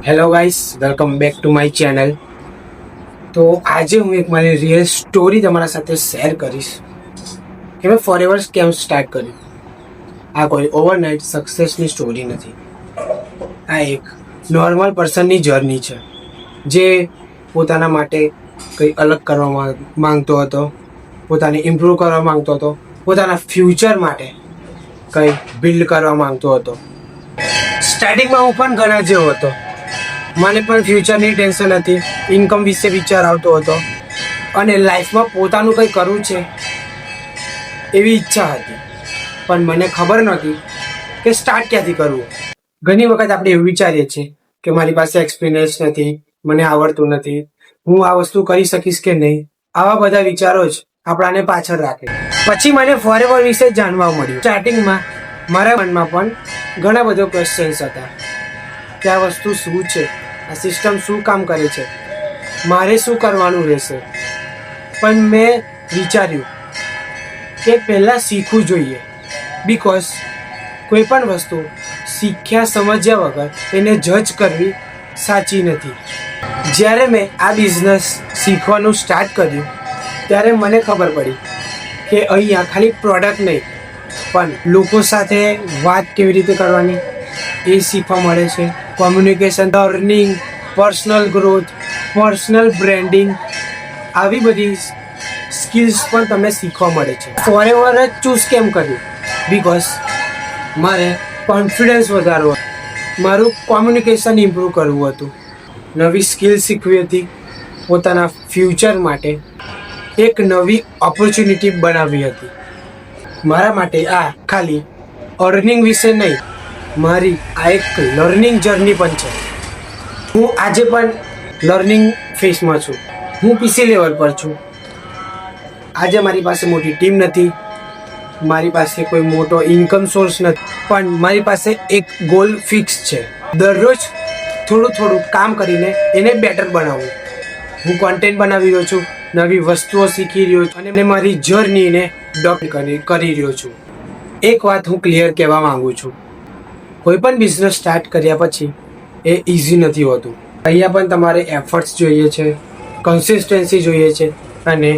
Hello guys, welcome back to my channel. તો આજે હું એક મારી રિયલ સ્ટોરી તમારા સાથે શેર કરીશ કે મેં ફોરએવર કેમ સ્ટાર્ટ કર્યું. આ કોઈ ઓવરનાઇટ સક્સેસની સ્ટોરી નથી. આ એક નોર્મલ પર્સનની જર્ની છે જે પોતાના માટે કંઈ અલગ કરવા માંગતો હતો, પોતાને ઇમ્પ્રૂવ કરવા માંગતો હતો, પોતાના ફ્યુચર માટે કંઈ બિલ્ડ કરવા માંગતો હતો. સ્ટાર્ટિંગમાં હું પણ ઘણા જેવો હતો. મને પણ ફ્યુચરની ટેન્શન હતી, ઇન્કમ વિશે વિચાર આવતો હતો અને લાઈફમાં પોતાનું કંઈ કરવું છે એવી ઈચ્છા હતી. પણ મને ખબર નહોતી કે સ્ટાર્ટ ક્યાંથી કરવું. ઘણી વખત આપણે એવું વિચારીએ છીએ કે મારી પાસે એક્સપિરિયન્સ નથી, મને આવડતું નથી, હું આ વસ્તુ કરી શકીશ કે નહીં. આવા બધા વિચારો જ આપણાને પાછળ રાખે. પછી મને ફોરએવર વિશે જાણવા મળ્યું. સ્ટાર્ટિંગમાં મારા મનમાં પણ ઘણા બધા ક્વેશ્ચન્સ હતા કે આ વસ્તુ શું છે, આ સિસ્ટમ શું કામ કરે છે, મારે શું કરવાનું રહેશે. પણ મેં વિચાર્યું કે પહેલાં શીખવું જોઈએ, બિકોઝ કોઈ પણ વસ્તુ શીખ્યા સમજ્યા વગર એને જજ કરવી સાચી નથી. જ્યારે મેં આ બિઝનેસ શીખવાનું સ્ટાર્ટ કર્યું ત્યારે મને ખબર પડી કે અહીંયા ખાલી પ્રોડક્ટ નહીં પણ લોકો સાથે વાત કેવી રીતે કરવાની એ શીખવા મળે છે. Communication, learning, personal growth, personal branding, આવી બધી સ્કિલ્સ પણ તમને શીખવા મળે છે. ફોરએવર જ ચૂઝ કેમ કર્યું? બિકોઝ મારે કોન્ફિડન્સ વધારવો, મારું કોમ્યુનિકેશન ઇમ્પ્રૂવ કરવું હતું, નવી સ્કિલ શીખવી હતી, પોતાના ફ્યુચર માટે એક નવી ઓપોર્ચ્યુનિટી બનાવવી હતી. મારા માટે આ ખાલી અર્નિંગ વિશે નહીં, મારી આ એક લર્નિંગ જર્ની પણ છે. હું આજે પણ લર્નિંગ ફેઝમાં છું. હું પીસી લેવલ પર છું. આજે મારી પાસે મોટી ટીમ નથી, મારી પાસે કોઈ મોટો ઇન્કમ સોર્સ નથી, પણ મારી પાસે એક ગોલ ફિક્સ છે. દરરોજ થોડું થોડું કામ કરીને એને બેટર બનાવવું. હું કોન્ટેન્ટ બનાવી રહ્યો છું, નવી વસ્તુઓ શીખી રહ્યો છું અને મારી જર્નીને ડોક્યુમેન્ટ કરી રહ્યો છું. એક વાત હું ક્લિયર કહેવા માંગુ છું, કોઈ પણ બિઝનેસ સ્ટાર્ટ કર્યા પછી એ ઇઝી નથી હોતું. અહીંયા પણ તમારે એફર્ટ્સ જોઈએ છે, કન્સિસ્ટન્સી જોઈએ છે અને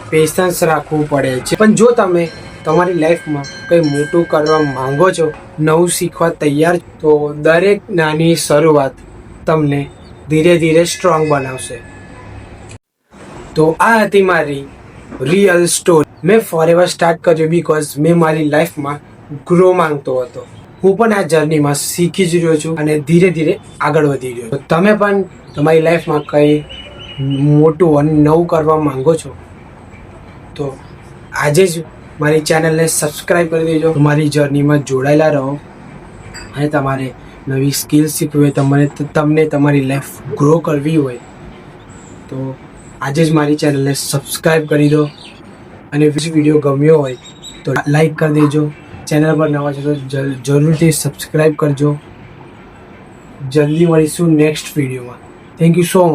પેશન્સ રાખવું પડે છે. પણ જો તમે તમારી લાઈફમાં કંઈ મોટું કરવા માંગો છો, નવું શીખવા તૈયાર, તો દરેક નાની શરૂઆત તમને ધીરે ધીરે સ્ટ્રોંગ બનાવશે. તો આ હતી મારી રિયલ સ્ટોરી. મેં ફોરએવર સ્ટાર્ટ કર્યું બિકોઝ મેં મારી લાઈફમાં ગ્રો માંગતો હતો. હું પણ આ જર્નીમાં શીખી જ રહ્યો છું અને ધીરે ધીરે આગળ વધી રહ્યો છું. તમે પણ તમારી લાઈફમાં કંઈ મોટું અને નવું કરવા માંગો છો તો આજે જ મારી ચેનલને સબસ્ક્રાઈબ કરી દેજો. મારી જર્નીમાં જોડાયેલા રહો અને તમારે નવી સ્કિલ શીખવી હોય, તમને તમારી લાઈફ ગ્રો કરવી હોય તો આજે જ મારી ચેનલને સબસ્ક્રાઈબ કરી દો. અને વિડીયો ગમ્યો હોય તો લાઈક કરી દેજો. ચેનલ પર નવા છો તો જરૂરથી સબસ્ક્રાઈબ કરજો. જલ્દી મળીશું નેક્સ્ટ વિડીયોમાં. Thank you so much.